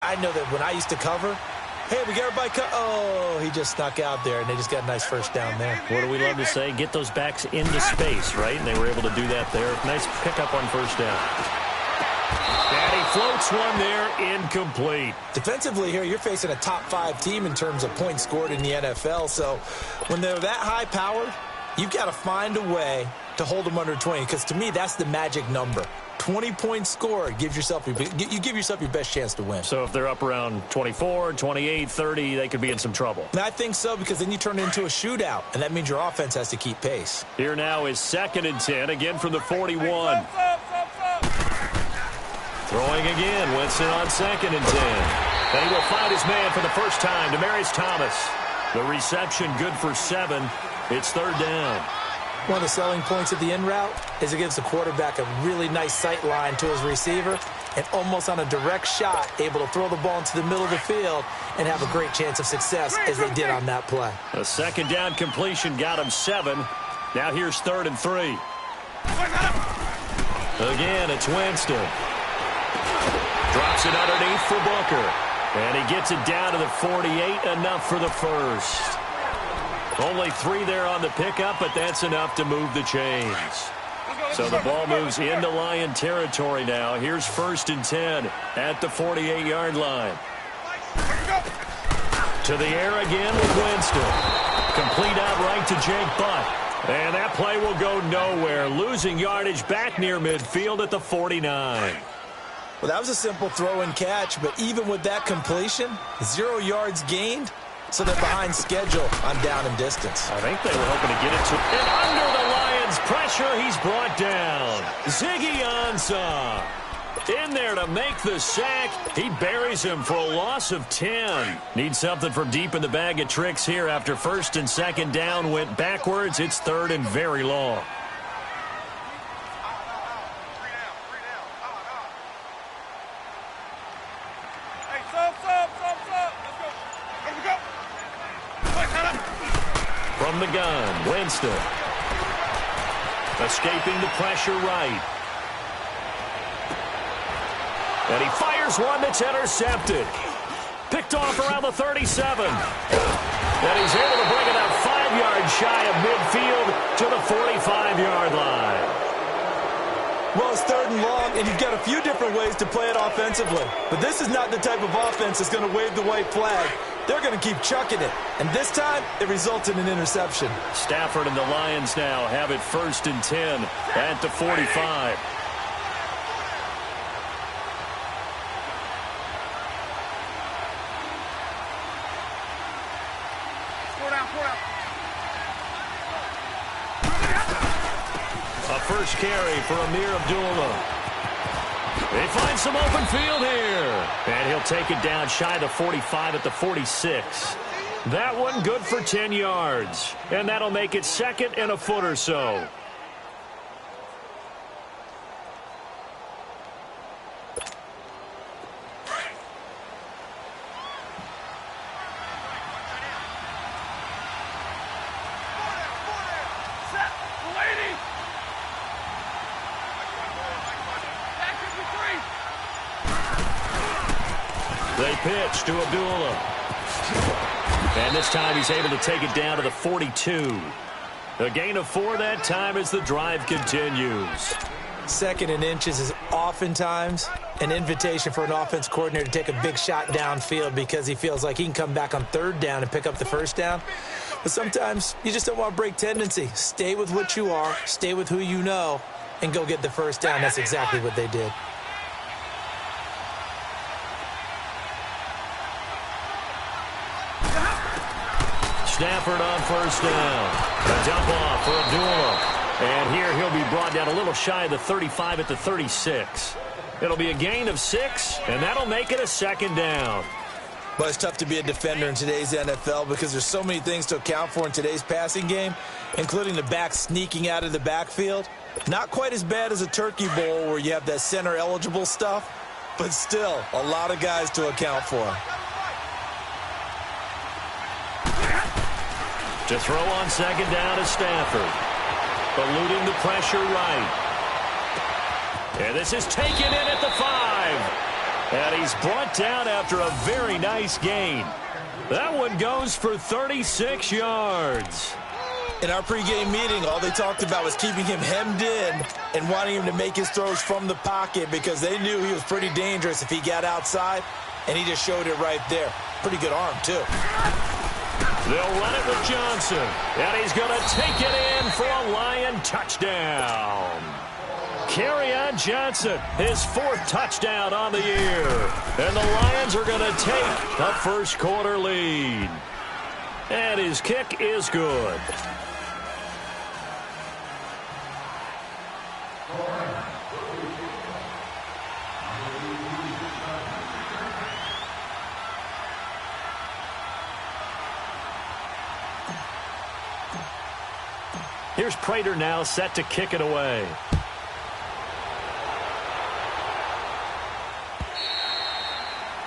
I know that when I used to cover, hey, we got everybody oh, he just snuck out there, and they just got a nice first down there. What do we love to say? Get those backs into space, right? And they were able to do that there. Nice pickup on first down. And he floats one there, incomplete. Defensively here, you're facing a top-5 team in terms of points scored in the NFL. So when they're that high-powered, you've got to find a way to hold them under 20, because to me, that's the magic number. 20 points scored gives yourself you give yourself your best chance to win. So if they're up around 24, 28, 30, they could be in some trouble. And I think so, because then you turn it into a shootout, and that means your offense has to keep pace. Here now is 2nd and 10, again from the 41. Throwing again, Winston on 2nd and 10. And he will find his man for the first time, Demaryius Thomas. The reception good for 7. It's 3rd down. One of the selling points of the in route is it gives the quarterback a really nice sight line to his receiver, and almost on a direct shot, able to throw the ball into the middle of the field and have a great chance of success as they did on that play. A 2nd down completion got him 7. Now here's 3rd and 3. Again, it's Winston. Drops it underneath for Booker. And he gets it down to the 48, enough for the first. Only 3 there on the pickup, but that's enough to move the chains. So the ball moves into Lion territory now. Here's 1st and 10 at the 48-yard line. To the air again with Winston. Complete out right to Jake Butt. And that play will go nowhere. Losing yardage back near midfield at the 49. Well, that was a simple throw and catch, but even with that completion, 0 yards gained. So they're behind schedule on down and distance. I think they were hoping to get it to... And under the Lions' pressure, he's brought down. Ziggy Ansah in there to make the sack. He buries him for a loss of 10. Needs something from deep in the bag of tricks here after 1st and 2nd down went backwards. It's 3rd and very long. From the gun, Winston. Escaping the pressure right. And he fires one that's intercepted. Picked off around the 37. And he's able to bring it out 5 yards shy of midfield to the 45-yard line. Well, it's 3rd and long, and you've got a few different ways to play it offensively. But this is not the type of offense that's going to wave the white flag. They're going to keep chucking it. And this time, it results in an interception. Stafford and the Lions now have it 1st and 10 at the 45. A first carry for Amir Abdullah. They find some open field here. And he'll take it down shy of the 45 at the 46. That one good for 10 yards. And that'll make it 2nd and a foot or so. They pitch to Abdullah. And this time he's able to take it down to the 42. A gain of 4 that time as the drive continues. 2nd and inches is oftentimes an invitation for an offense coordinator to take a big shot downfield because he feels like he can come back on 3rd down and pick up the 1st down. But sometimes you just don't want to break tendency. Stay with what you are, stay with who you know, and go get the 1st down. That's exactly what they did. Stafford on 1st down. A dump off for Abdullah. And here he'll be brought down a little shy of the 35 at the 36. It'll be a gain of 6, and that'll make it a 2nd down. But it's tough to be a defender in today's NFL because there's so many things to account for in today's passing game, including the back sneaking out of the backfield. Not quite as bad as a turkey bowl where you have that center-eligible stuff, but still a lot of guys to account for. To throw on 2nd down to Stafford. Eluding the pressure right. And this is taken in at the 5. And he's brought down after a very nice gain. That one goes for 36 yards. In our pregame meeting, all they talked about was keeping him hemmed in and wanting him to make his throws from the pocket because they knew he was pretty dangerous if he got outside, and he just showed it right there. Pretty good arm, too. They'll run it with Johnson, and he's going to take it in for a Lion touchdown. Kerryon Johnson, his 4th touchdown on the year. And the Lions are going to take a first-quarter lead. And his kick is good. Here's Prater now set to kick it away.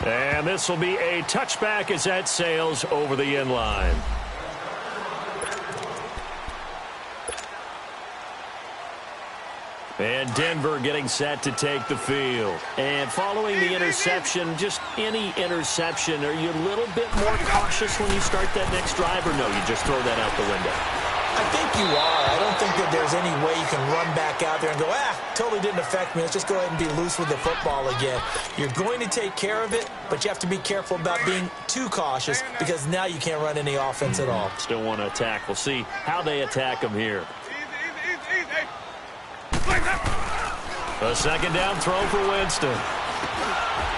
And this will be a touchback as that sails over the end line. And Denver getting set to take the field. And following the interception, just any interception, are you a little bit more cautious when you start that next drive, or no, you just throw that out the window? I think you are. I don't think that there's any way you can run back out there and go, totally didn't affect me. Let's just go ahead and be loose with the football again. You're going to take care of it, but you have to be careful about being too cautious because now you can't run any offense at all. Still want to attack. We'll see how they attack him here. A second down throw for Winston.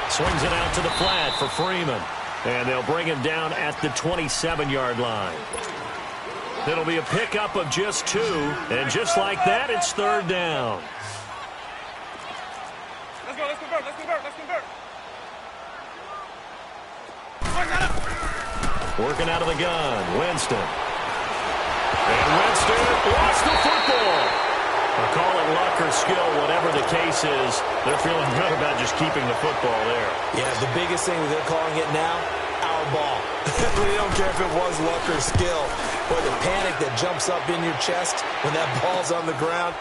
Swings it out to the flat for Freeman. And they'll bring him down at the 27-yard line. It'll be a pickup of just 2. And just like that, it's 3rd down. Let's go, let's convert, let's convert, let's convert. Working out of the gun, Winston. And Winston lost the football. I'll call it luck or skill, whatever the case is. They're feeling good about just keeping the football there. Yeah, the biggest thing that they're calling it now, our ball. They don't care if it was luck or skill. Boy, the panic that jumps up in your chest when that ball's on the ground,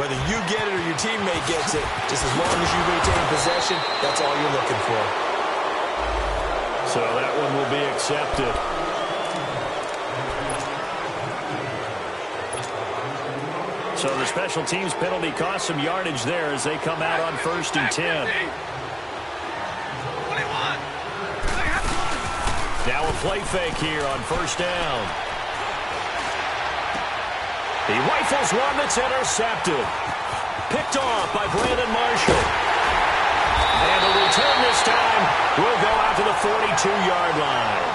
whether you get it or your teammate gets it, just as long as you retain possession, that's all you're looking for. So that one will be accepted. So the special teams penalty cost some yardage there as they come out on 1st and 10. Now a play fake here on 1st down. He rifles one that's intercepted. Picked off by Brandon Marshall. And the return this time will go out to the 42-yard line.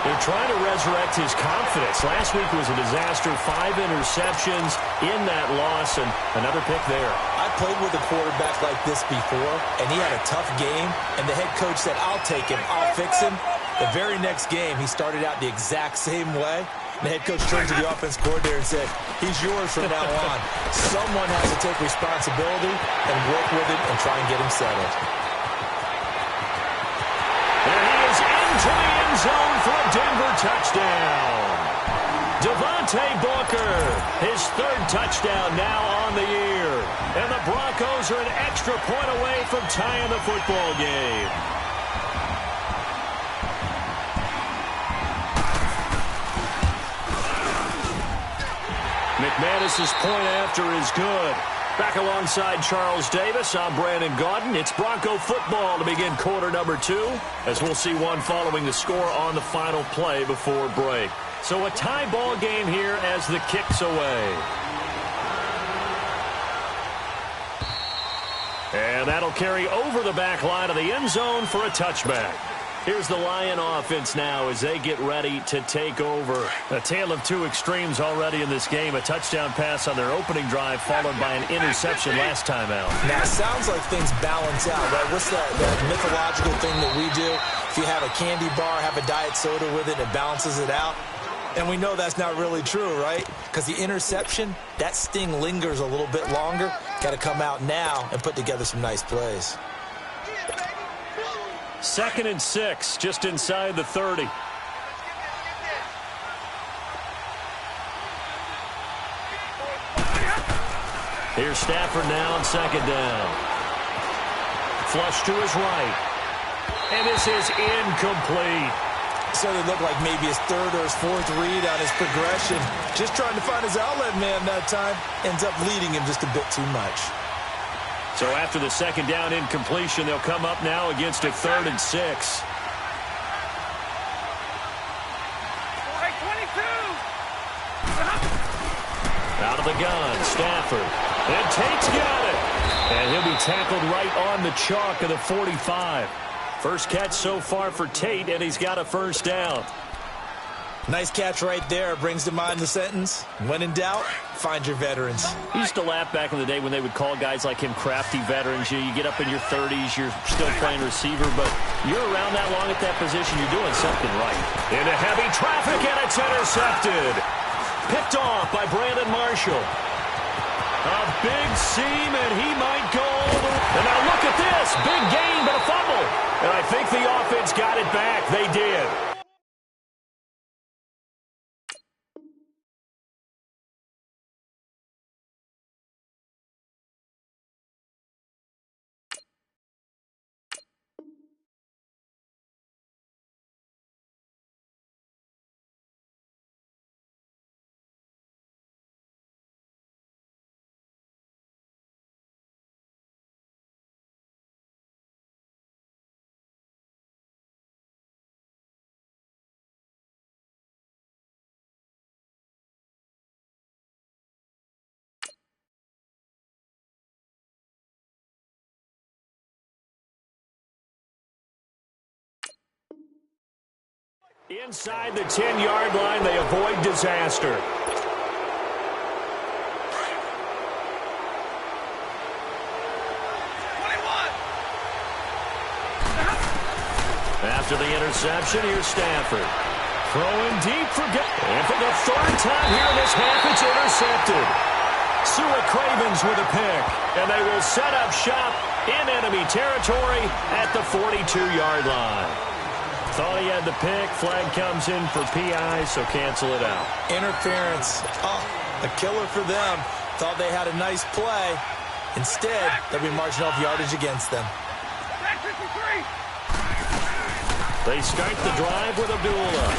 They're trying to resurrect his confidence. Last week was a disaster. 5 interceptions in that loss, and another pick there. I played with a quarterback like this before, and he had a tough game, and the head coach said, I'll take him, I'll fix him. The very next game, he started out the exact same way. The head coach turned to the offense coordinator and said, he's yours from now on. Someone has to take responsibility and work with him and try and get him settled. And he is into the end zone for a Denver touchdown. Devontae Booker, his 3rd touchdown now on the year. And the Broncos are an extra point away from tying the football game. McManus's point after is good. Back alongside Charles Davis, I'm Brandon Gaudin. It's Bronco football to begin quarter number 2, as we'll see one following the score on the final play before break. So a tie ball game here as the kick's away. And that'll carry over the back line of the end zone for a touchback. Here's the Lion offense now as they get ready to take over. A tale of 2 extremes already in this game. A touchdown pass on their opening drive followed by an interception last time out. Now, it sounds like things balance out, right? What's that mythological thing that we do? If you have a candy bar, have a diet soda with it, it balances it out. And we know that's not really true, right? Because the interception, that sting lingers a little bit longer. Got to come out now and put together some nice plays. 2nd and 6, just inside the 30. Here's Stafford now on 2nd down. Flush to his right. And this is incomplete. So it looked like maybe his third or his fourth read on his progression. Just trying to find his outlet man that time. Ends up leading him just a bit too much. So after the second down incompletion, they'll come up now against a 3rd and 6. Out of the gun, Stafford. And Tate's got it. And he'll be tackled right on the chalk of the 45. First catch so far for Tate, and he's got a first down. Nice catch right there. Brings to mind the sentence, when in doubt, find your veterans. He used to laugh back in the day when they would call guys like him crafty veterans. You get up in your 30s, you're still playing receiver, but you're around that long at that position, you're doing something right. Into heavy traffic, and it's intercepted. Picked off by Brandon Marshall. A big seam, and he might go all the way. And now look at this. Big gain, but a fumble. And I think the offense got it back. They did. Inside the 10-yard line, they avoid disaster. After the interception, here's Stafford. Throwing deep for and for the 3rd time here in this half, it's intercepted. Sua Cravens with a pick, and they will set up shop in enemy territory at the 42-yard line. Thought he had the pick. Flag comes in for PI, so cancel it out. Interference. Oh, a killer for them. Thought they had a nice play. Instead, they'll be marching off yardage against them. They start the drive with Abdullah.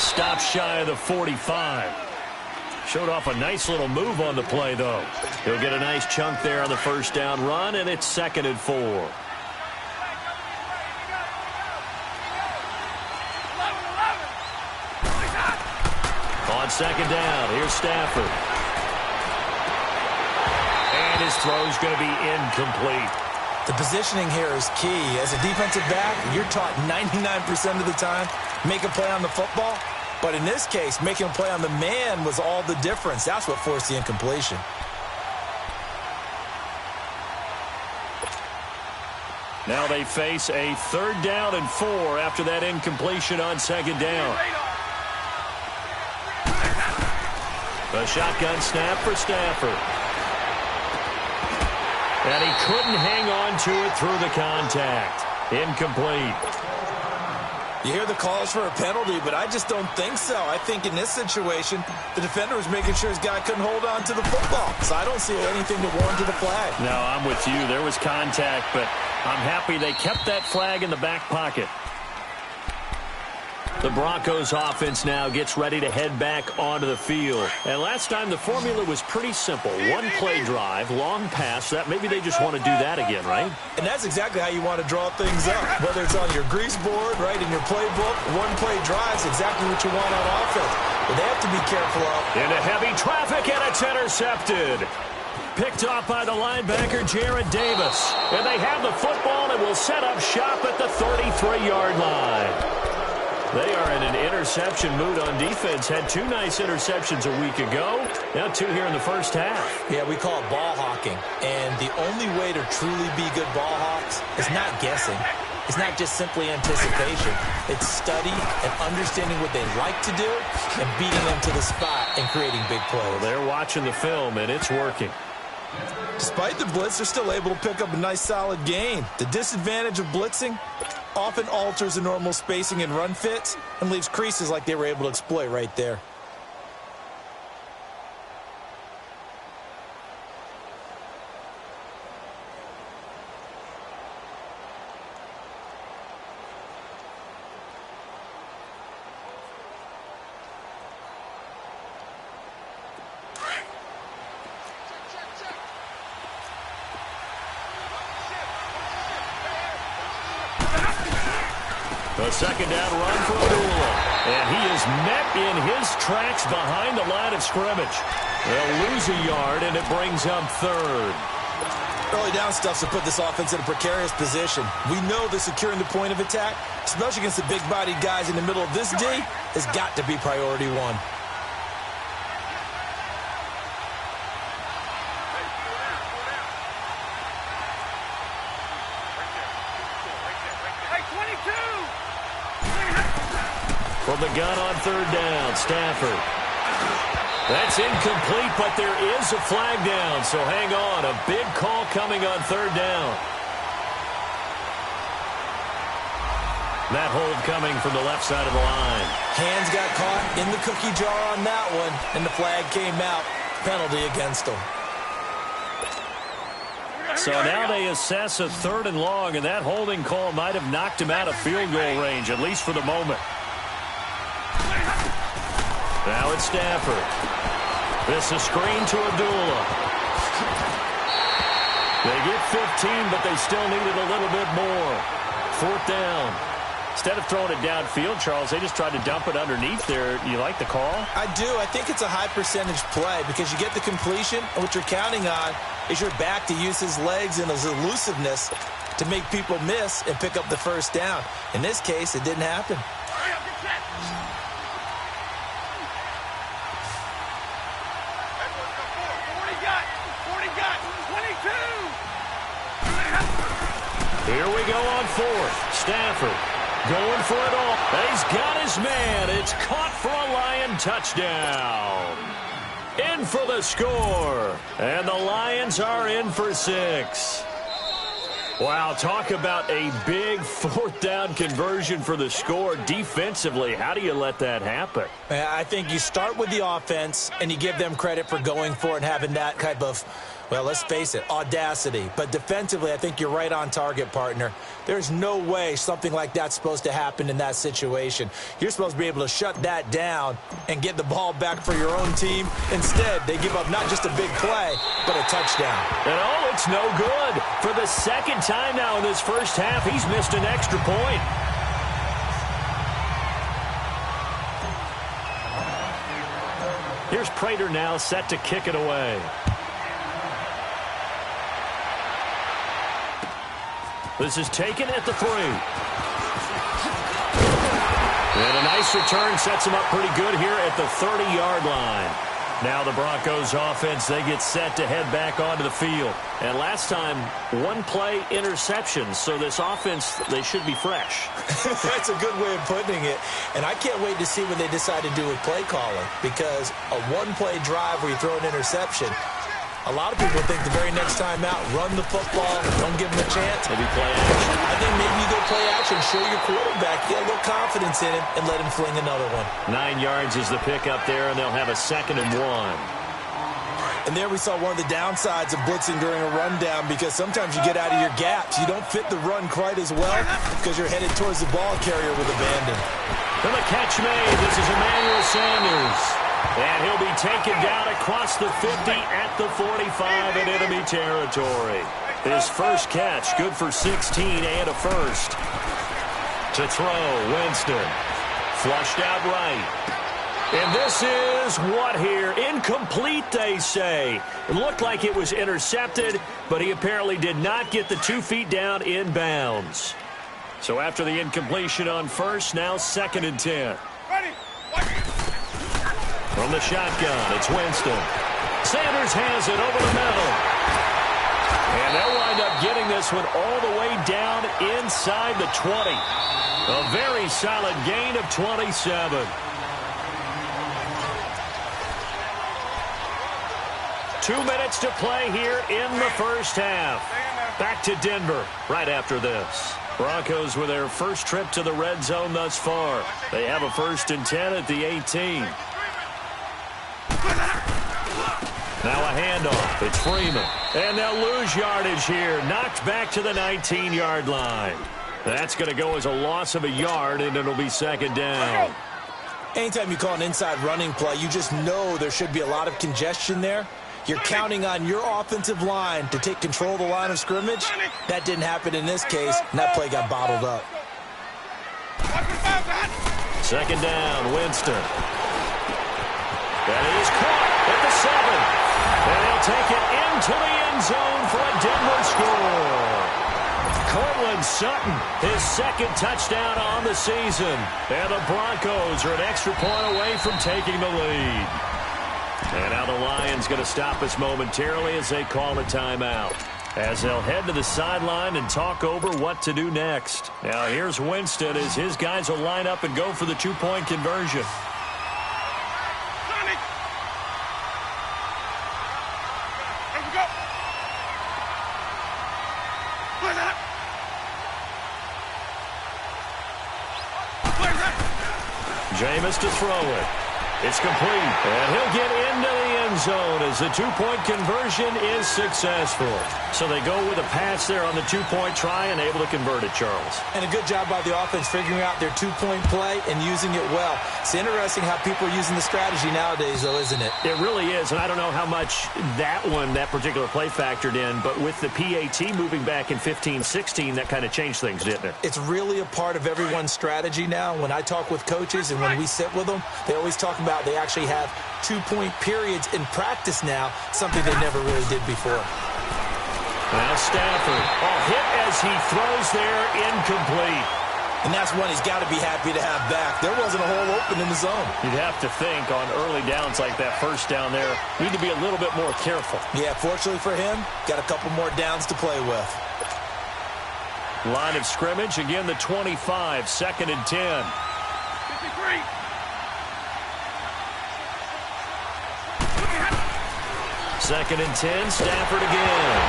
Stop shy of the 45. Showed off a nice little move on the play, though. He'll get a nice chunk there on the first down run, and it's 2nd and 4. On 2nd down, here's Stafford. And his throw's going to be incomplete. The positioning here is key. As a defensive back, you're taught 99% of the time, make a play on the football. But in this case, making a play on the man was all the difference. That's what forced the incompletion. Now they face a 3rd down and 4 after that incompletion on 2nd down. A shotgun snap for Stafford. And he couldn't hang on to it through the contact. Incomplete. You hear the calls for a penalty, but I just don't think so. I think in this situation, the defender was making sure his guy couldn't hold on to the football. So I don't see anything that warranted a flag. No, I'm with you. There was contact, but I'm happy they kept that flag in the back pocket. The Broncos offense now gets ready to head back onto the field. And last time the formula was pretty simple. One play drive, long pass. That maybe they just want to do that again, right? And that's exactly how you want to draw things up. Whether it's on your grease board, right, in your playbook, one play drive is exactly what you want on offense. But they have to be careful of. Into heavy traffic, and it's intercepted. Picked off by the linebacker, Jared Davis. And they have the football and will set up shop at the 33-yard line. They are in an interception mood on defense. Had 2 nice interceptions a week ago. Now 2 here in the first half. Yeah, we call it ball hawking. And the only way to truly be good ball hawks is not guessing. It's not just simply anticipation. It's study and understanding what they like to do and beating them to the spot and creating big plays. Well, they're watching the film, and it's working. Despite the blitz, they're still able to pick up a nice solid gain. The disadvantage of blitzing often alters the normal spacing and run fits and leaves creases like they were able to exploit right there. A second down run for Abdullah. And he is met in his tracks behind the line of scrimmage. They'll lose a yard, and it brings up third. Early down stuff's to put this offense in a precarious position. We know that securing the point of attack, especially against the big-bodied guys in the middle of this D, has got to be priority one. From the gun on third down, Stafford. That's incomplete, but there is a flag down, so hang on. A big call coming on third down. That hold coming from the left side of the line. Hands got caught in the cookie jar on that one, and the flag came out. Penalty against them. So now they assess a third and long, and that holding call might have knocked him out of field goal range, at least for the moment. Now it's Stafford. This is screen to Abdullah. They get 15, but they still needed a little bit more. Fourth down. Instead of throwing it downfield, Charles, they just tried to dump it underneath there. You like the call? I do. I think it's a high-percentage play because you get the completion, and what you're counting on is your back to use his legs and his elusiveness to make people miss and pick up the first down. In this case, it didn't happen. Here we go on fourth. Stafford going for it all. He's got his man. It's caught for a Lion touchdown. In for the score. And the Lions are in for 6. Wow, talk about a big fourth down conversion for the score. Defensively, how do you let that happen? I think you start with the offense, and you give them credit for going for it and having that type of, well, let's face it, audacity. But defensively, I think you're right on target, partner. There's no way something like that's supposed to happen in that situation. You're supposed to be able to shut that down and get the ball back for your own team. Instead, they give up not just a big play, but a touchdown. And oh, it's no good. For the second time now in this first half, he's missed an extra point. Here's Prater now set to kick it away. This is taken at the 3. And a nice return sets him up pretty good here at the 30-yard line. Now the Broncos offense, they get set to head back onto the field. And last time, one play interception. So this offense, they should be fresh. That's a good way of putting it. And I can't wait to see what they decide to do with play calling. Because a one-play drive where you throw an interception, a lot of people think the very next time out, run the football, don't give them a chance. Maybe play action. I think maybe you go play action, show your quarterback, get a little confidence in him, and let him fling another one. 9 yards is the pickup there, and they'll have a 2nd and 1. And there we saw one of the downsides of blitzing during a rundown because sometimes you get out of your gaps. You don't fit the run quite as well because you're headed towards the ball carrier with abandon. And the catch made. This is Emmanuel Sanders. And he'll be taken down across the 50 at the 45 in enemy territory. His first catch, good for 16 and a first. To throw, Winston. Flushed out right. And this is what here? Incomplete, they say. It looked like it was intercepted, but he apparently did not get the 2 feet down in bounds. So after the incompletion on first, now 2nd and 10. From the shotgun, it's Winston. Sanders has it over the middle. And they'll wind up getting this one all the way down inside the 20. A very solid gain of 27. 2 minutes to play here in the first half. Back to Denver right after this. Broncos with their first trip to the red zone thus far. They have a 1st and 10 at the 18. Now a handoff. It's Freeman. And they'll lose yardage here. Knocked back to the 19-yard line. That's going to go as a loss of a yard, and it'll be 2nd down. Anytime you call an inside running play, you just know there should be a lot of congestion there. You're counting on your offensive line to take control of the line of scrimmage. That didn't happen in this case, and that play got bottled up. Second down, Winston. And he is caught at the 7. And he'll take it into the end zone for a Denver score. Cortland Sutton, his second touchdown on the season. And the Broncos are an extra point away from taking the lead. And now the Lions going to stop us momentarily as they call a timeout, as they'll head to the sideline and talk over what to do next. Now here's Winston as his guys will line up and go for the two-point conversion. Jameis to throw it. It's complete. And he'll get into the end zone as the two-point conversion is successful. So they go with a pass there on the two-point try and able to convert it, Charles. And a good job by the offense figuring out their two-point play and using it well. It's interesting how people are using the strategy nowadays, though, isn't it? It really is, and I don't know how much that particular play factored in, but with the PAT moving back in 15-16, that kind of changed things, didn't it? It's really a part of everyone's strategy now. When I talk with coaches and when we sit with them, they always talk about they actually have two-point periods in practice now, something they never really did before. Now Stafford, hit as he throws there, incomplete. And that's one he's got to be happy to have back. There wasn't a hole open in the zone. You'd have to think on early downs like that first down there, need to be a little bit more careful. Yeah, fortunately for him, got a couple more downs to play with. Line of scrimmage, again the 25, 2nd and 10. 53. Second and 10, Stafford again.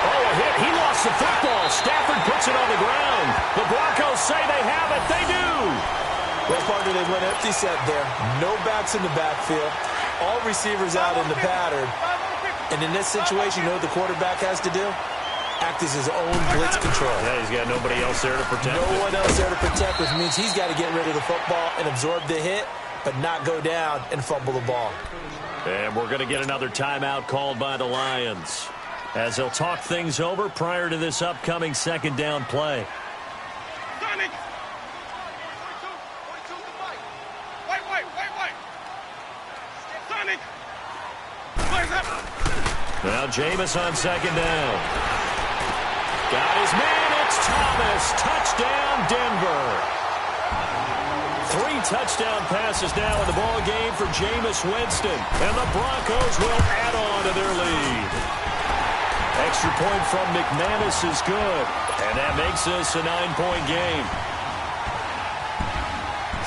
Oh, a hit. He lost the football. Stafford puts it on the ground. The Broncos say they have it. They do. Well, partner, they went empty set there. No backs in the backfield. All receivers out in the pattern. And in this situation, you know what the quarterback has to do? Act as his own blitz control. Yeah, he's got nobody else there to protect No one else there to protect, which means he's got to get rid of the football and absorb the hit, but not go down and fumble the ball. And we're going to get another timeout called by the Lions, as they'll talk things over prior to this upcoming second down play. Now Jameis on second down. Got his man. It's Thomas. Touchdown, Denver. 3 touchdown passes now in the ball game for Jameis Winston. And the Broncos will add on to their lead. Extra point from McManus is good. And that makes this a 9-point game.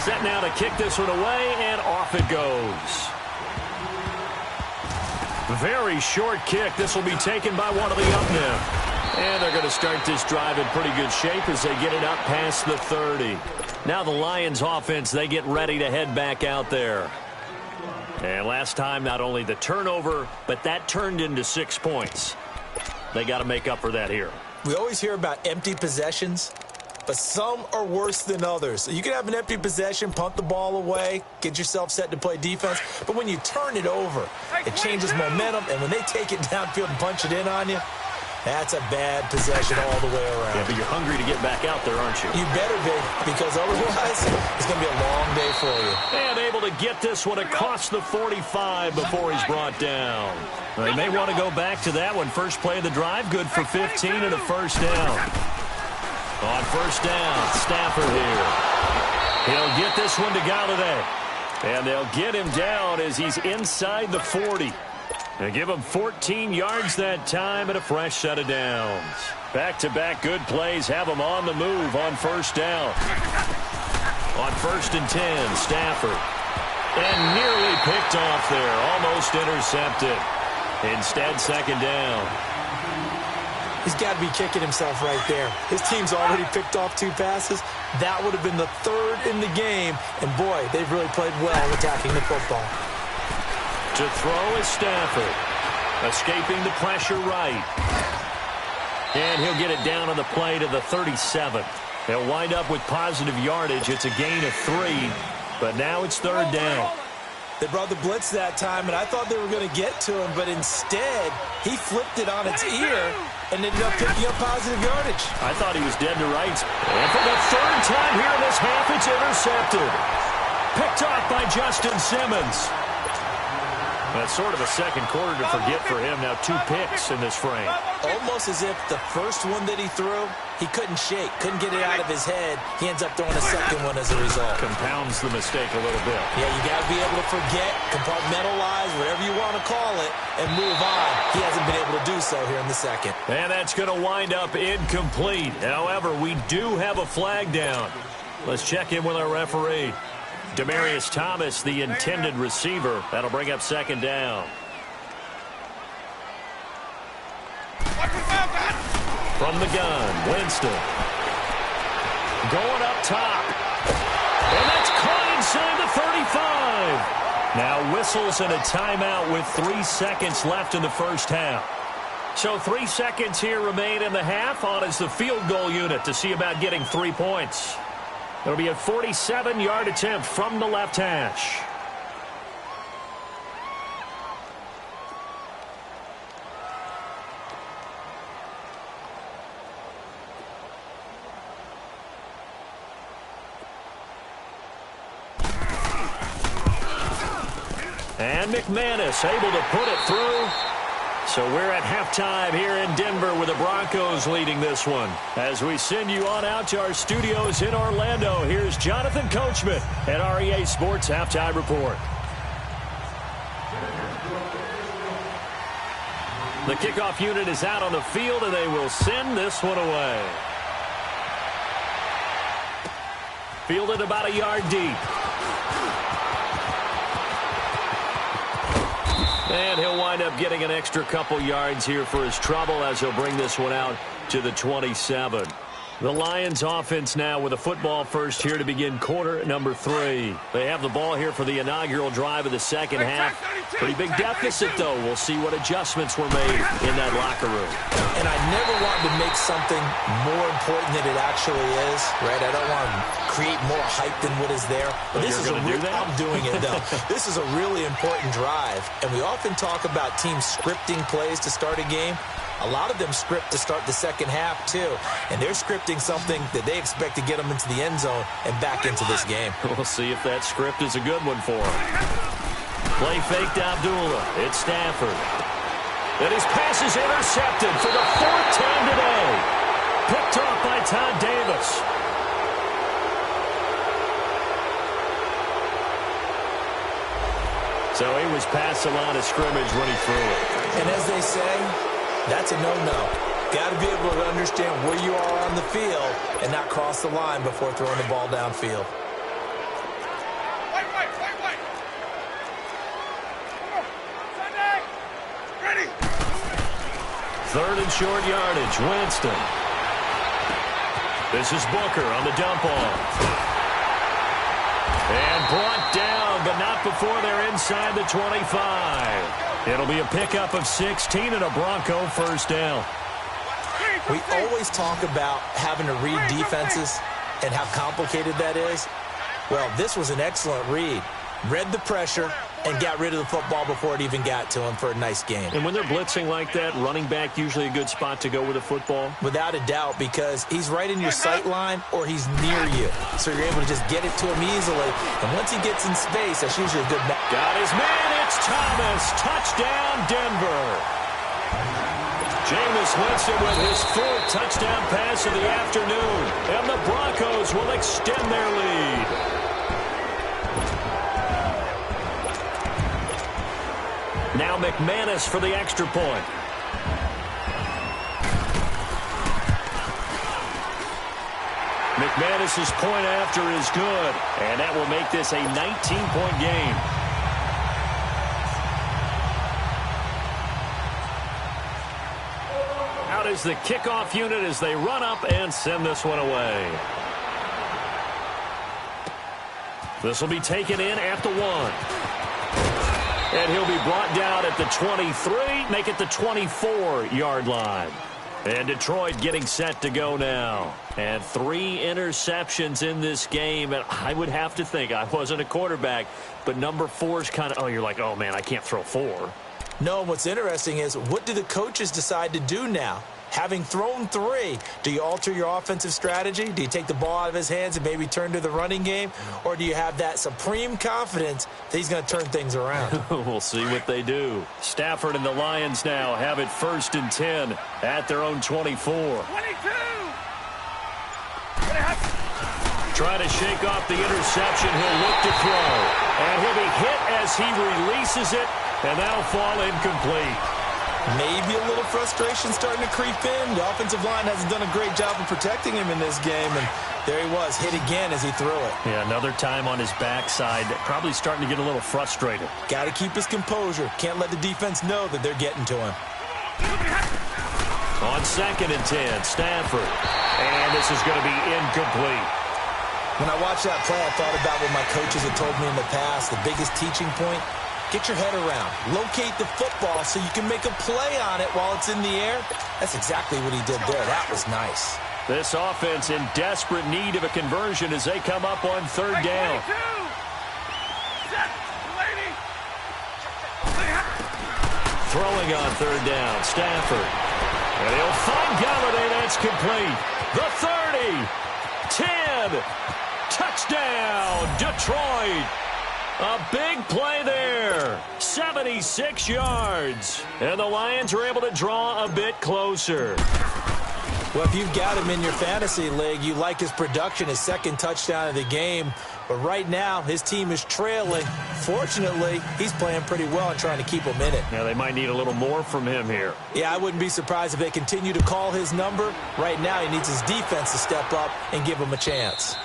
Set now to kick this one away, and off it goes. Very short kick. This will be taken by one of the up now. And they're going to start this drive in pretty good shape as they get it up past the 30. Now the Lions offense, they get ready to head back out there. And last time, not only the turnover, but that turned into 6 points. They got to make up for that here. We always hear about empty possessions, but some are worse than others. You can have an empty possession, punt the ball away, get yourself set to play defense, but when you turn it over, it changes momentum, and when they take it downfield and punch it in on you, that's a bad possession all the way around. Yeah, but you're hungry to get back out there, aren't you? You better be, because otherwise it's going to be a long day for you. And able to get this one across the 45 before he's brought down. They may want to go back to that one. First play of the drive, good for 15 and a first down. On first down, Stafford here. He'll get this one to Galladay. And they'll get him down as he's inside the 40. They give him 14 yards that time and a fresh set of downs. Back-to-back good plays have him on the move on first down. On 1st and 10, Stafford. And nearly picked off there, almost intercepted. Instead, second down. He's got to be kicking himself right there. His team's already picked off 2 passes. That would have been the 3rd in the game. And, boy, they've really played well attacking the football. To throw is Stafford. Escaping the pressure right. And he'll get it down on the play to the 37. They'll wind up with positive yardage. It's a gain of 3. But now it's 3rd down. They brought the blitz that time, and I thought they were going to get to him, but instead, he flipped it on its ear and ended up picking up positive yardage. I thought he was dead to rights. And for the third time here in this half, it's intercepted. Picked off by Justin Simmons. That's sort of a second quarter to forget for him. Now 2 picks in this frame. Almost as if the first one that he threw, he couldn't shake, couldn't get it out of his head. He ends up throwing a second one as a result. Compounds the mistake a little bit. Yeah, you got to be able to forget, compartmentalize, whatever you want to call it, and move on. He hasn't been able to do so here in the second. And that's going to wind up incomplete. However, we do have a flag down. Let's check in with our referee. Demaryius Thomas, the intended receiver. That'll bring up second down. From the gun, Winston. Going up top. And that's caught inside the 35. Now whistles and a timeout with 3 seconds left in the first half. So 3 seconds here remain in the half. On is the field goal unit to see about getting 3 points. It'll be a 47-yard attempt from the left hash. And McManus able to put it through. So we're at halftime here in Denver with the Broncos leading this one. As we send you on out to our studios in Orlando, here's Jonathan Coachman at REA Sports Halftime Report. The kickoff unit is out on the field, and they will send this one away. Fielded about a yard deep. And he'll wind up getting an extra couple yards here for his trouble as he'll bring this one out to the 27. The Lions offense now with a football first here to begin quarter number 3. They have the ball here for the inaugural drive of the second half. Pretty big deficit, though. We'll see what adjustments were made in that locker room. And I never wanted to make something more important than it actually is, right? I don't want to create more hype than what is there. But this is I'm doing it, though. This is a really important drive. And we often talk about teams scripting plays to start a game. A lot of them script to start the second half, too. And they're scripting something that they expect to get them into the end zone and back into this game. We'll see if that script is a good one for them. Play fake to Abdullah. It's Stafford. And his pass is intercepted for the 4th time today. Picked off by Todd Davis. So he was past the line of scrimmage when he threw it. And as they say, that's a no-no. Got to be able to understand where you are on the field and not cross the line before throwing the ball downfield. Wait. Sunday. Ready. 3rd and short yardage, Winston. This is Booker on the dump off. And brought down, but not before they're inside the 25. It'll be a pickup of 16 and a Bronco first down. We always talk about having to read defenses and how complicated that is. Well, this was an excellent read. Read the pressure and got rid of the football before it even got to him for a nice game. And when they're blitzing like that, running back usually a good spot to go with a football? Without a doubt, because he's right in your sight line or he's near you. So you're able to just get it to him easily. And once he gets in space, that's usually a good match. Got his man, it's Thomas. Touchdown, Denver. Jameis Winston with his 4th touchdown pass of the afternoon. And the Broncos will extend their lead. Now McManus for the extra point. McManus's point after is good. And that will make this a 19-point game. Out is the kickoff unit as they run up and send this one away. This will be taken in at the 1. And he'll be brought down at the 23, make it the 24-yard line. And Detroit getting set to go now. And 3 interceptions in this game. And I would have to think, I wasn't a quarterback, but number 4's kind of, you're like, oh, man, I can't throw 4. No, what's interesting is what do the coaches decide to do now? Having thrown 3, do you alter your offensive strategy? Do you take the ball out of his hands and maybe turn to the running game? Or do you have that supreme confidence that he's going to turn things around? We'll see what they do. Stafford and the Lions now have it 1st and 10 at their own 24. 22! Trying to shake off the interception. He'll look to throw. And he'll be hit as he releases it. And that'll fall incomplete. Maybe a little frustration starting to creep in. The offensive line hasn't done a great job of protecting him in this game. And there he was, hit again as he threw it. Yeah, another time on his backside. Probably starting to get a little frustrated. Got to keep his composure. Can't let the defense know that they're getting to him. On 2nd and 10, Stafford. And this is going to be incomplete. When I watched that play, I thought about what my coaches had told me in the past. The biggest teaching point, get your head around. Locate the football so you can make a play on it while it's in the air. That's exactly what he did there. That was nice. This offense in desperate need of a conversion as they come up on 3rd down. Throwing on 3rd down, Stafford. And he'll find Galladay. That's complete. The 30, 10. Touchdown, Detroit. A big play there. 76 yards. And the Lions are able to draw a bit closer. Well, if you've got him in your fantasy league, you like his production, his 2nd touchdown of the game. But right now, his team is trailing. Fortunately, he's playing pretty well and trying to keep him in it. Now, they might need a little more from him here. Yeah, I wouldn't be surprised if they continue to call his number. Right now, he needs his defense to step up and give him a chance.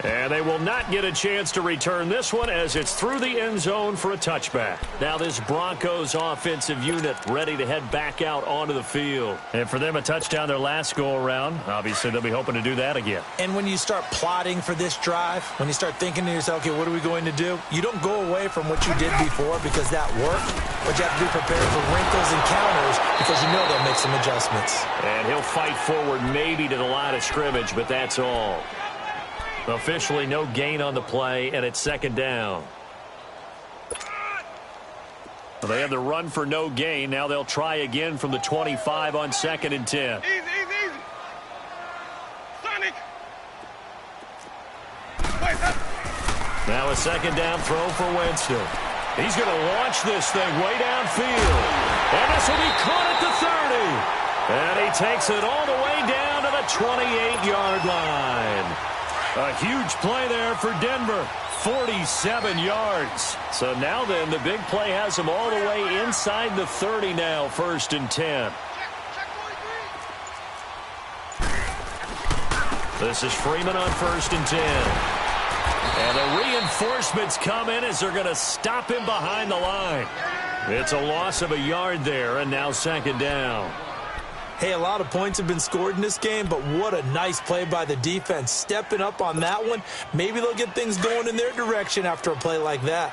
And they will not get a chance to return this one as it's through the end zone for a touchback. Now this Broncos offensive unit ready to head back out onto the field. And for them, a touchdown their last go-around. Obviously, they'll be hoping to do that again. And when you start plotting for this drive, when you start thinking to yourself, okay, what are we going to do? You don't go away from what you did before because that worked. But you have to be prepared for wrinkles and counters because you know they'll make some adjustments. And he'll fight forward maybe to the line of scrimmage, but that's all. Officially no gain on the play, and it's 2nd down. Well, they have the run for no gain. Now they'll try again from the 25 on 2nd and 10. Easy, easy, easy. Sonic. Now a 2nd down throw for Winston. He's going to launch this thing way downfield. And this will be caught at the 30. And he takes it all the way down to the 28-yard line. A huge play there for Denver. 47 yards. So now then, the big play has him all the way inside the 30 now, 1st and 10. This is Freeman on 1st and 10. And the reinforcements come in as they're going to stop him behind the line. It's a loss of a yard there, and now 2nd down. Hey, a lot of points have been scored in this game, but what a nice play by the defense. Stepping up on that one, maybe they'll get things going in their direction after a play like that.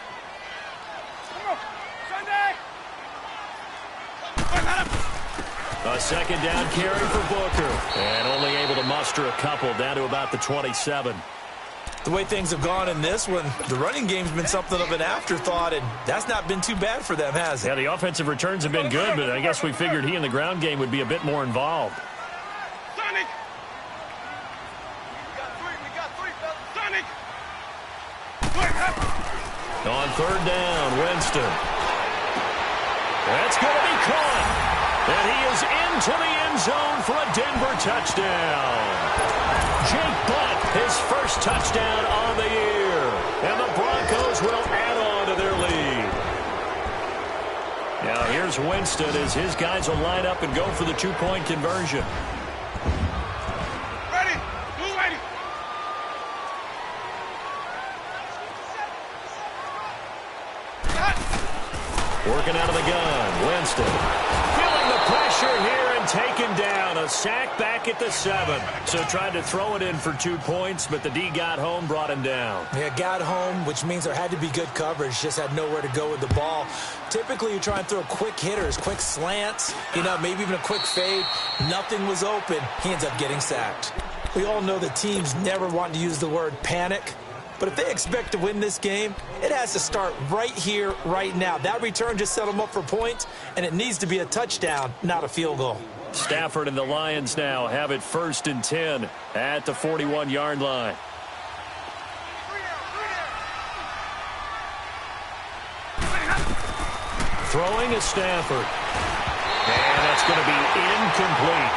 A 2nd down carry for Booker. And only able to muster a couple down to about the 27. The way things have gone in this one, the running game's been something of an afterthought, and that's not been too bad for them, has it? Yeah, the offensive returns have been good, but I guess we figured he in the ground game would be a bit more involved. Sonic. We got three, Sonic. On 3rd down, Winston. That's going to be caught. And he is into the end zone for a Denver touchdown. Jake Butt, his first touchdown on the year. And the Broncos will add on to their lead. Now here's Winston as his guys will line up and go for the 2-point conversion. Ready. Blue ready. Working out of the gun, Winston. Feeling the pressure here and taken down. A sack back at the 7. So tried to throw it in for 2 points, but the D got home, brought him down. Yeah, got home, which means there had to be good coverage. Just had nowhere to go with the ball. Typically, you try and throw quick hitters, quick slants, maybe even a quick fade. Nothing was open. He ends up getting sacked. We all know that teams never want to use the word panic. But if they expect to win this game, it has to start right here, right now. That return just set them up for points, and it needs to be a touchdown, not a field goal. Stafford and the Lions now have it 1st and 10 at the 41-yard line. Throwing is Stafford. And that's going to be incomplete.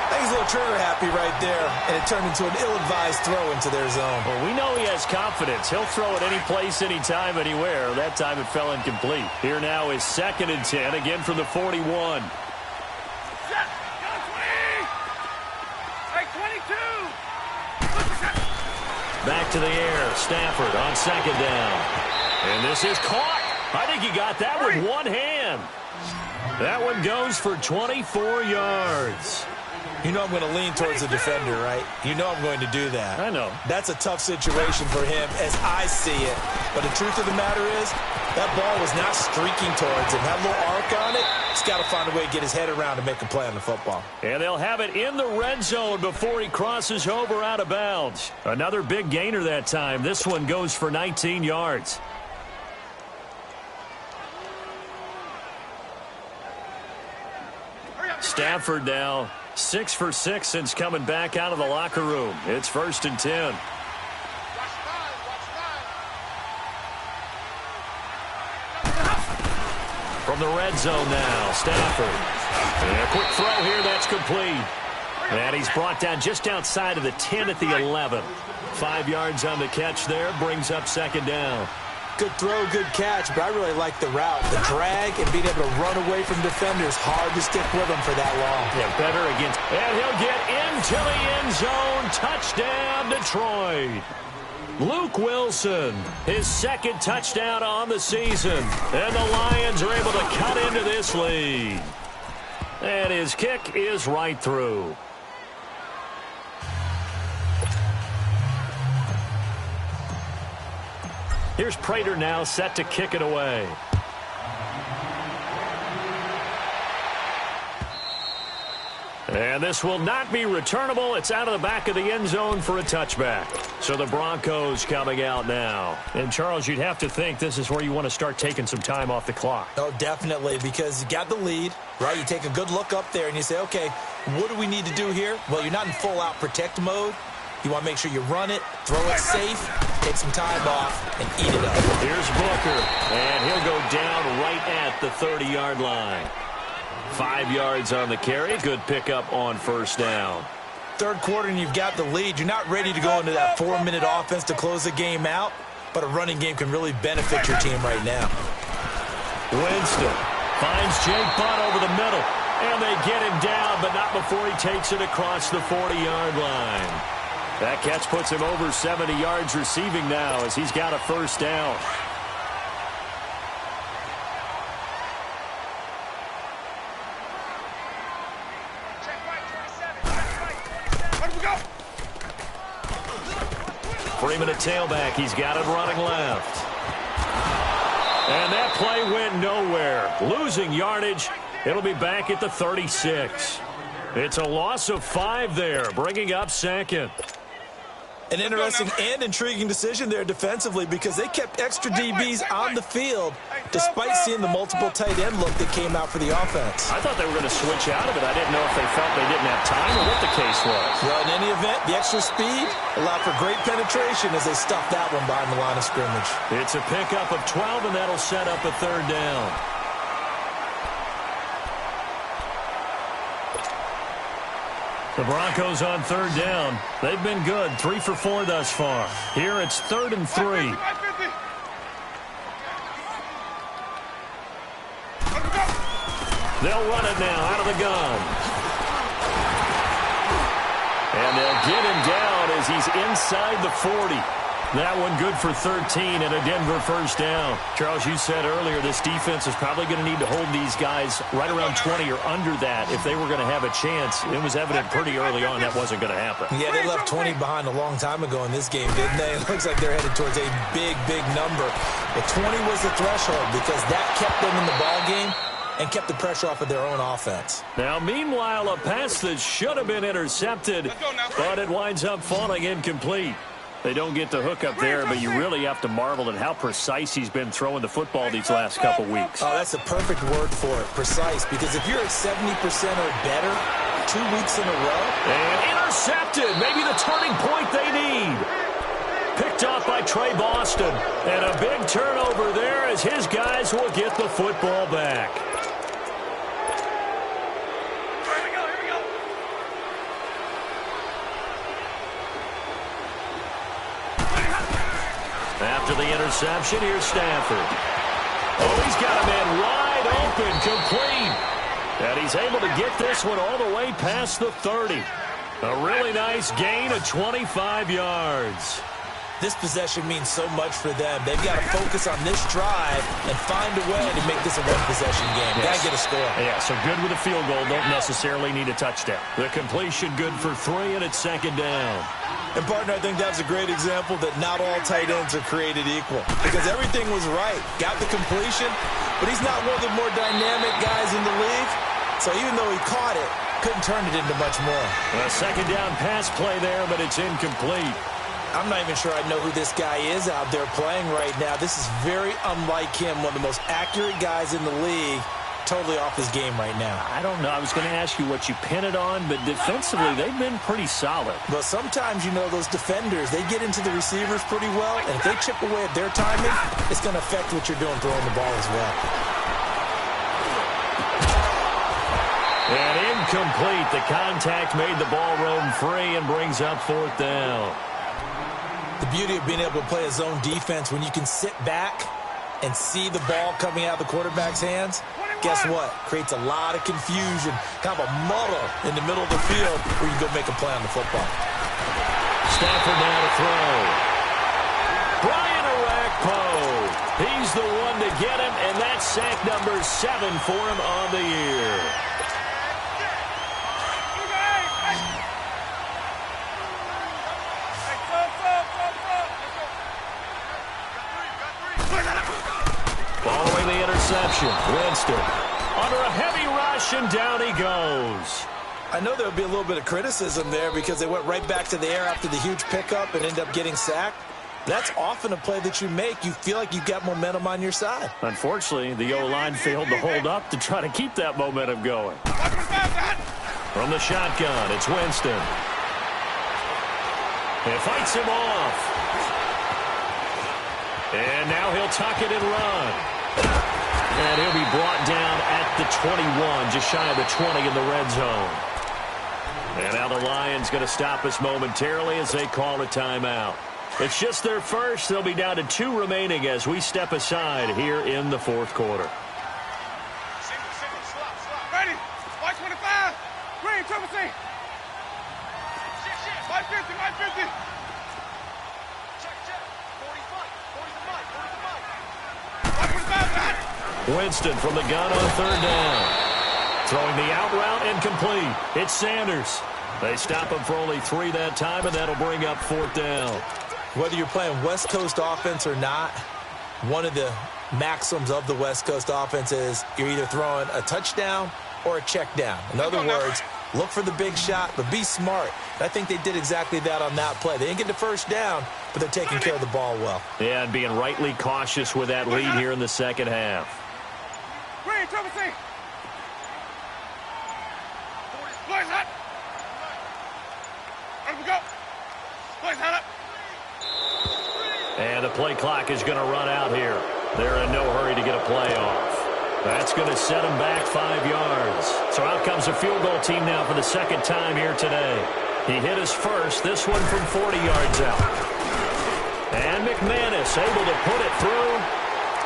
I think he's a little trigger happy right there, and it turned into an ill-advised throw into their zone. Well, we know he has confidence. He'll throw it any place, anytime, anywhere. That time it fell incomplete. Here now is 2nd and 10, again from the 41. Back to the air. Stafford on 2nd down. And this is caught. I think he got that with one hand. That one goes for 24 yards. You know I'm going to lean towards the defender, right? You know I'm going to do that. I know. That's a tough situation for him as I see it. But the truth of the matter is, that ball was not streaking towards him. That little arc on it, he's got to find a way to get his head around to make a play on the football. And they'll have it in the red zone before he crosses over out of bounds. Another big gainer that time. This one goes for 19 yards. Stafford now 6 for 6 since coming back out of the locker room. It's 1st and 10. From the red zone now, Stafford. And a quick throw here, that's complete. And he's brought down just outside of the 10 at the 11. 5 yards on the catch there, brings up 2nd down. Good throw, good catch, but I really like the route. The drag and being able to run away from defenders, hard to stick with them for that long. Yeah, better against. And he'll get into the end zone. Touchdown, Detroit. Luke Wilson, his 2nd touchdown on the season. And the Lions are able to cut into this lead. And his kick is right through. Here's Prater now set to kick it away. And this will not be returnable. It's out of the back of the end zone for a touchback. So the Broncos coming out now. And, Charles, you'd have to think this is where you want to start taking some time off the clock. Oh, definitely, because you got the lead, right? You take a good look up there and you say, okay, what do we need to do here? Well, you're not in full-out protect mode. You want to make sure you run it, throw it safe, take some time off, and eat it up. Here's Booker, and he'll go down right at the 30-yard line. 5 yards on the carry. Good pickup on 1st down. 3rd quarter, and you've got the lead. You're not ready to go into that 4-minute offense to close the game out, but a running game can really benefit your team right now. Winston finds Jake Butt over the middle, and they get him down, but not before he takes it across the 40-yard line. That catch puts him over 70 yards receiving now as he's got a 1st down. Freeman at tailback. He's got it running left. And that play went nowhere. Losing yardage. It'll be back at the 36. It's a loss of 5 there, bringing up 2nd. An interesting and intriguing decision there defensively because they kept extra DBs on the field despite seeing the multiple tight end look that came out for the offense. I thought they were going to switch out of it. I didn't know if they felt they didn't have time or what the case was. Well, in any event, the extra speed allowed for great penetration as they stuffed that one behind the line of scrimmage. It's a pickup of 12, and that'll set up a 3rd down. The Broncos on 3rd down. They've been good, 3 for 4 thus far. Here it's 3rd and 3. They'll run it now out of the gun. And they'll get him down as he's inside the 40. That one good for 13 and a Denver 1st down. Charles, you said earlier this defense is probably going to need to hold these guys right around 20 or under that if they were going to have a chance. It was evident pretty early on that wasn't going to happen. Yeah, they left 20 behind a long time ago in this game, didn't they? It looks like they're headed towards a big, big number. But 20 was the threshold because that kept them in the ball game and kept the pressure off of their own offense. Now, meanwhile, a pass that should have been intercepted, but it winds up falling incomplete. They don't get the hook up there, but you really have to marvel at how precise he's been throwing the football these last couple weeks. Oh, that's the perfect word for it, precise, because if you're at 70% or better 2 weeks in a row. And intercepted, maybe the turning point they need. Picked off by Trey Boston, and a big turnover there as his guys will get the football back. After the interception, here's Stafford. Oh, he's got a man wide open, complete. And he's able to get this one all the way past the 30. A really nice gain of 25 yards. This possession means so much for them. They've got to focus on this drive and find a way to make this a one-possession game. Yes. Got to get a score. Yeah, so good with a field goal. Don't necessarily need a touchdown. The completion good for 3, and it's second down. And, partner, I think that was a great example that not all tight ends are created equal. Because everything was right. Got the completion, but he's not one of the more dynamic guys in the league. So even though he caught it, couldn't turn it into much more. A second down pass play there, but it's incomplete. I'm not even sure I know who this guy is out there playing right now. This is very unlike him, one of the most accurate guys in the league. Totally off his game right now. I don't know. I was going to ask you what you pin it on, but defensively, they've been pretty solid. But sometimes, you know, those defenders, they get into the receivers pretty well, and if they chip away at their timing, it's going to affect what you're doing throwing the ball as well. And incomplete. The contact made the ball roam free and brings up fourth down. The beauty of being able to play a zone defense when you can sit back and see the ball coming out of the quarterback's hands, guess what? Creates a lot of confusion, kind of a muddle in the middle of the field where you go make a play on the football. Stafford now to throw. Brian Orakpo. He's the one to get him, and that's sack number 7 for him on the year. Following the interception, Winston under a heavy rush, and down he goes. I know there would be a little bit of criticism there because they went right back to the air after the huge pickup and ended up getting sacked. That's often a play that you make. You feel like you've got momentum on your side. Unfortunately, the O-line failed to hold up to try to keep that momentum going. From the shotgun, it's Winston. It fights him off. And now he'll tuck it and run. And he'll be brought down at the 21, just shy of the 20 in the red zone. And now the Lions going to stop us momentarily as they call a timeout. It's just their first. They'll be down to 2 remaining as we step aside here in the fourth quarter. Ready? White 25. Green, triple C. 550, 550. Check. 45. Winston from the gun on third down. Throwing the out route and complete. It's Sanders. They stop him for only 3 that time, and that'll bring up fourth down. Whether you're playing West Coast offense or not, one of the maxims of the West Coast offense is you're either throwing a touchdown or a check down. In other words, look for the big shot, but be smart. I think they did exactly that on that play. They didn't get the first down, but they're taking care of the ball well. Yeah, and being rightly cautious with that lead here in the second half. Green, triple C. Boys hot. Ready to go. Boys hot up. And the play clock is going to run out here. They're in no hurry to get a play off. That's going to set them back 5 yards. So out comes a field goal team now for the second time here today. He hit his first, this one from 40 yards out. And McManus able to put it through,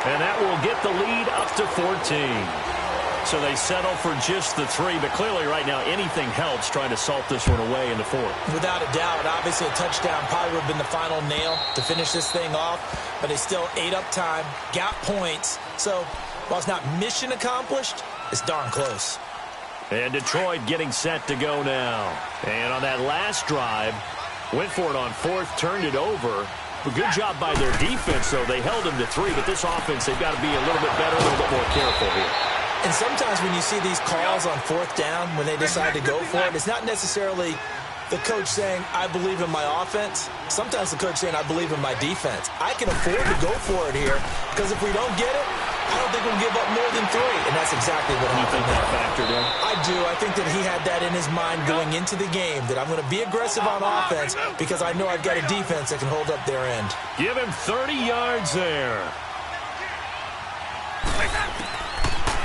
and that will get the lead up to 14. So they settle for just the 3, but clearly right now anything helps trying to salt this one away in the fourth. Without a doubt, obviously a touchdown probably would have been the final nail to finish this thing off, but they still ate up time, got points. So while it's not mission accomplished, it's darn close. And Detroit getting set to go now. And on that last drive, went for it on fourth, turned it over. But good job by their defense, though. They held them to 3, but this offense, they've got to be a little bit better, a little bit more careful here. And sometimes when you see these calls on fourth down, when they decide to go for it, it's not necessarily the coach saying, I believe in my offense. Sometimes the coach saying, I believe in my defense. I can afford to go for it here because if we don't get it, I don't think we'll give up more than 3. And that's exactly what happened. You think that factored in? I do. I think that he had that in his mind going into the game, that I'm going to be aggressive on offense because I know I've got a defense that can hold up their end. Give him 30 yards there.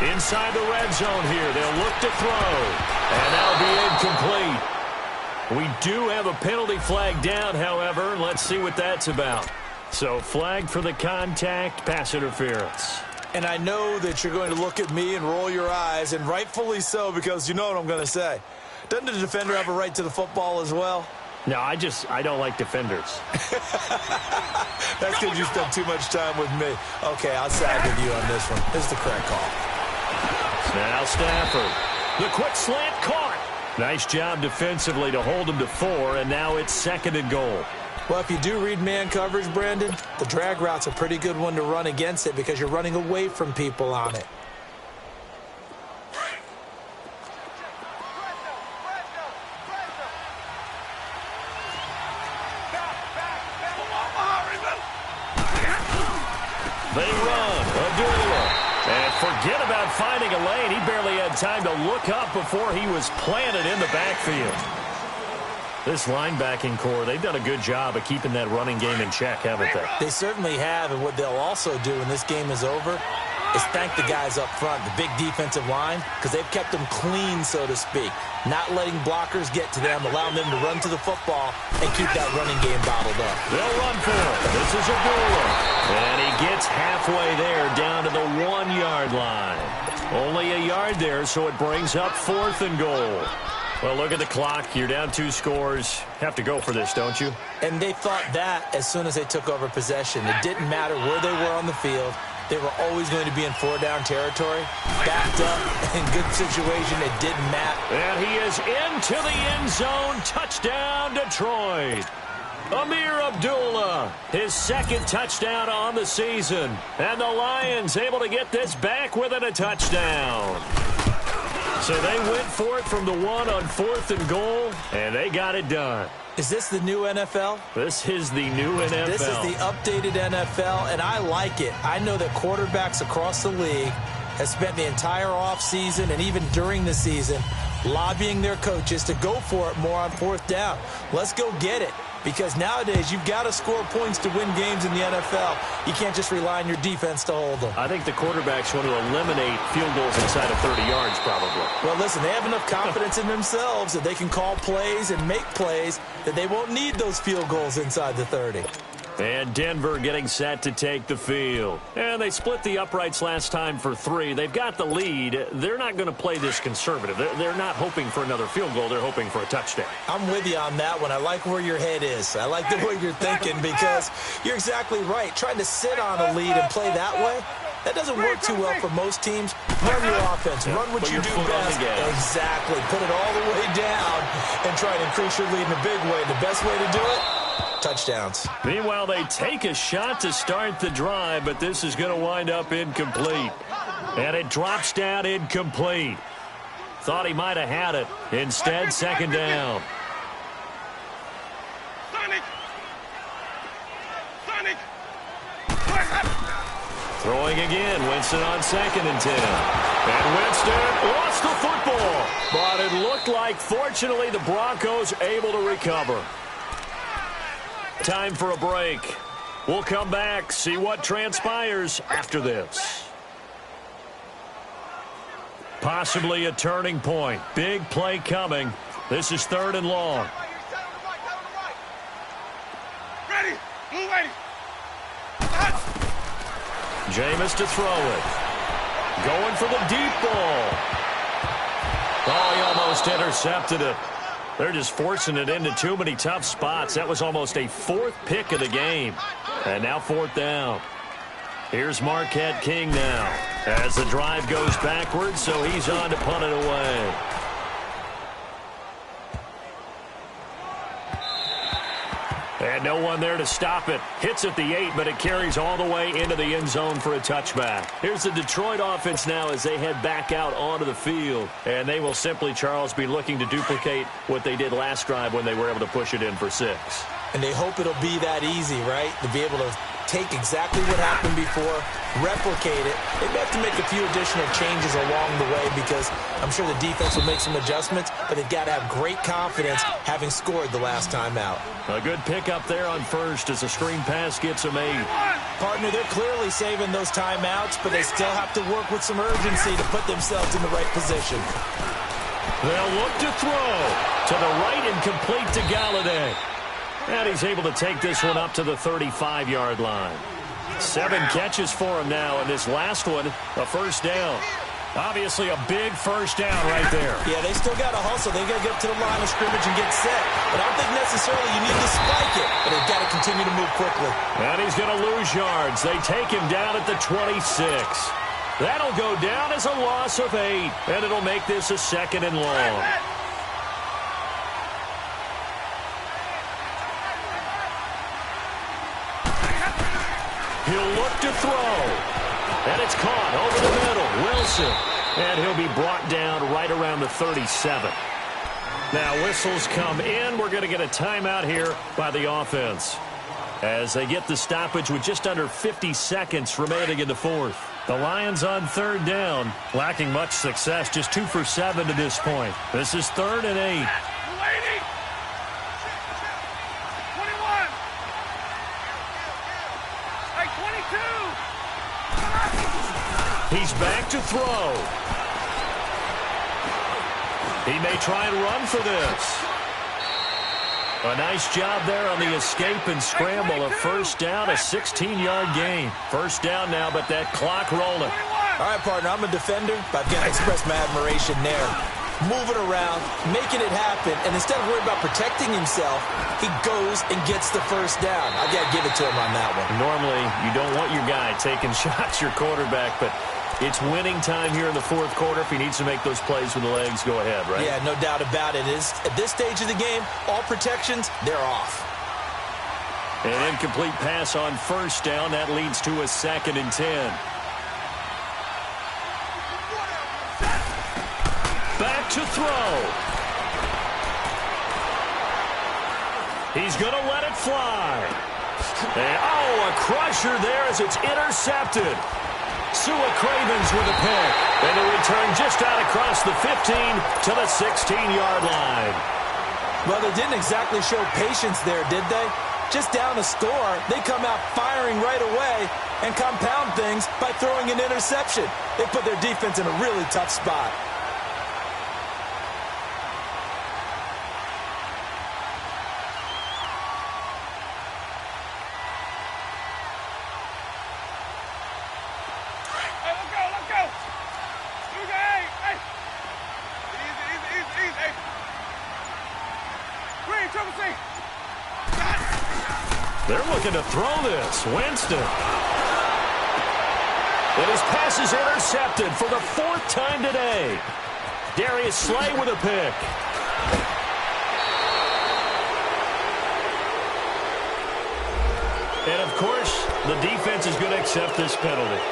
Inside the red zone here. They'll look to throw. And that'll be incomplete. We do have a penalty flag down, however. Let's see what that's about. So flag for the contact, pass interference. And I know that you're going to look at me and roll your eyes, and rightfully so, because you know what I'm going to say. Doesn't the defender have a right to the football as well? No, I don't like defenders. That's because you spent too much time with me. Okay, I'll side with you on this one. This is the correct call. Now Stafford. The quick slant caught. Nice job defensively to hold him to 4, and now it's 2nd and goal. Well, if you do read man coverage, Brandon, the drag route's a pretty good one to run against it because you're running away from people on it. They run. Abdullah. And forget about finding a lane. He barely had time to look up before he was planted in the backfield. This linebacking core, they've done a good job of keeping that running game in check, haven't they? They certainly have, and what they'll also do when this game is over is thank the guys up front, the big defensive line, because they've kept them clean, so to speak, not letting blockers get to them, allowing them to run to the football and keep that running game bottled up. They'll run for it. This is Abdullah. And he gets halfway there down to the 1-yard line. Only a yard there, so it brings up 4th and goal. Well, look at the clock. You're down 2 scores. Have to go for this, don't you? And they thought that as soon as they took over possession. It didn't matter where they were on the field. They were always going to be in 4-down territory. Backed up, in good situation, it didn't matter. And he is into the end zone. Touchdown, Detroit. Amir Abdullah, his 2nd touchdown on the season. And the Lions able to get this back within a touchdown. So they went for it from the 1 on 4th and goal, and they got it done. Is this the new NFL? This is the new NFL. This is the updated NFL, and I like it. I know that quarterbacks across the league have spent the entire offseason and even during the season lobbying their coaches to go for it more on 4th down. Let's go get it. Because nowadays, you've got to score points to win games in the NFL. You can't just rely on your defense to hold them. I think the quarterbacks want to eliminate field goals inside of 30 yards, probably. Well, listen, they have enough confidence in themselves that they can call plays and make plays that they won't need those field goals inside the 30. And Denver getting set to take the field. And they split the uprights last time for 3. They've got the lead. They're not going to play this conservative. They're not hoping for another field goal. They're hoping for a touchdown. I'm with you on that one. I like where your head is. I like the way you're thinking because you're exactly right. Trying to sit on a lead and play that way, that doesn't work too well for most teams. Run your offense. Run what you do best. Exactly. Put it all the way down and try to increase your lead in a big way. The best way to do it, touchdowns. Meanwhile, they take a shot to start the drive, but this is going to wind up incomplete. And it drops down incomplete. Thought he might have had it. Instead, 2nd down. Throwing again. Winston on 2nd and 10. And Winston lost the football. But it looked like, fortunately, the Broncos able to recover. Time for a break. We'll come back, see what transpires after this. Possibly a turning point. Big play coming. This is 3rd and long. Ready. Blue ready. Jameis to throw it. Going for the deep ball. Oh, he almost intercepted it. They're just forcing it into too many tough spots. That was almost a 4th pick of the game. And now 4th down. Here's Marquette King now as the drive goes backwards, so he's on to punt it away. And no one there to stop it. Hits at the 8, but it carries all the way into the end zone for a touchback. Here's the Detroit offense now as they head back out onto the field. And they will simply, Charles, be looking to duplicate what they did last drive when they were able to push it in for 6. And they hope it'll be that easy, right? To be able to take exactly what happened before, replicate it. They may have to make a few additional changes along the way because I'm sure the defense will make some adjustments, but they've got to have great confidence having scored the last time out. A good pickup there on first as a screen pass gets them 8. Partner, they're clearly saving those timeouts, but they still have to work with some urgency to put themselves in the right position. They'll look to throw to the right and complete to Galladay. And he's able to take this one up to the 35-yard line. 7 catches for him now, and this last one, a first down. Obviously a big first down right there. Yeah, they still got to hustle. They got to get up to the line of scrimmage and get set. But I don't think necessarily you need to spike it, but they've got to continue to move quickly. And he's going to lose yards. They take him down at the 26. That'll go down as a loss of 8, and it'll make this a 2nd and long. He'll look to throw. And it's caught over the middle. Wilson. And he'll be brought down right around the 37. Now whistles come in. We're going to get a timeout here by the offense as they get the stoppage with just under 50 seconds remaining in the fourth. The Lions on 3rd down, lacking much success, just 2 for 7 to this point. This is 3rd and 8. He's back to throw. He may try and run for this. A nice job there on the escape and scramble. A first down, a 16-yard gain. First down now, but that clock rolling. All right, partner, I'm a defender, but I've got to express my admiration there. Moving around, making it happen, and instead of worrying about protecting himself, he goes and gets the first down. I've got to give it to him on that one. Normally, you don't want your guy taking shots, your quarterback, but it's winning time here in the fourth quarter. If he needs to make those plays with the legs, go ahead, right? Yeah, no doubt about it. At this stage of the game, all protections, they're off. An incomplete pass on first down. That leads to a 2nd and 10. Back to throw. He's going to let it fly. And, a crusher there as it's intercepted. Sua Cravens with a pick. And a return just out across the 15 to the 16-yard line. Well, they didn't exactly show patience there, did they? Just down a score, they come out firing right away and compound things by throwing an interception. They put their defense in a really tough spot. They're looking to throw this. Winston. And his pass is intercepted for the 4th time today. Darius Slay with a pick. And, of course, the defense is going to accept this penalty.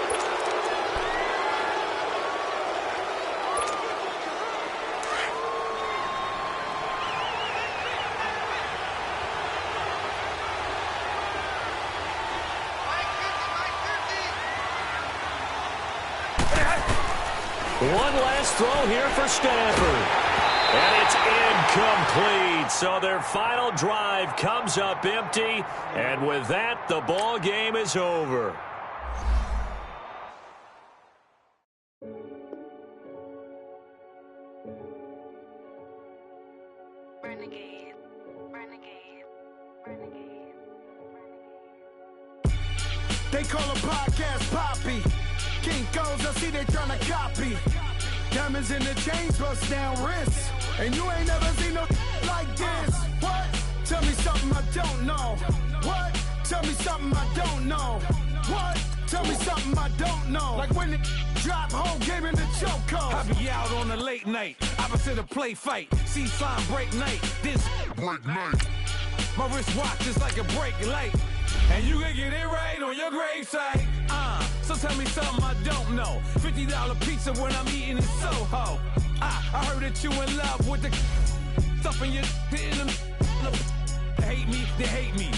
One last throw here for Stanford. And it's incomplete. So their final drive comes up empty. And with that, the ball game is over. Renegade, renegade, renegade, renegade. They call a podcast Poppy. Kinkos, I see they tryna copy. Diamonds in the chains, bust down wrists. And you ain't never seen no like this. What? Tell me something I don't know. What? Tell me something I don't know. What? Tell me something I don't know. Like when it drop, whole game in the chokehold. I be out on a late night, opposite a play fight. See sign break night, this break night. My wristwatch is like a break late. And you can get it right on your gravesite. So tell me something I don't know. $50 pizza when I'm eating in Soho. I heard that you in love with the stuff in your... Hate me, they hate me.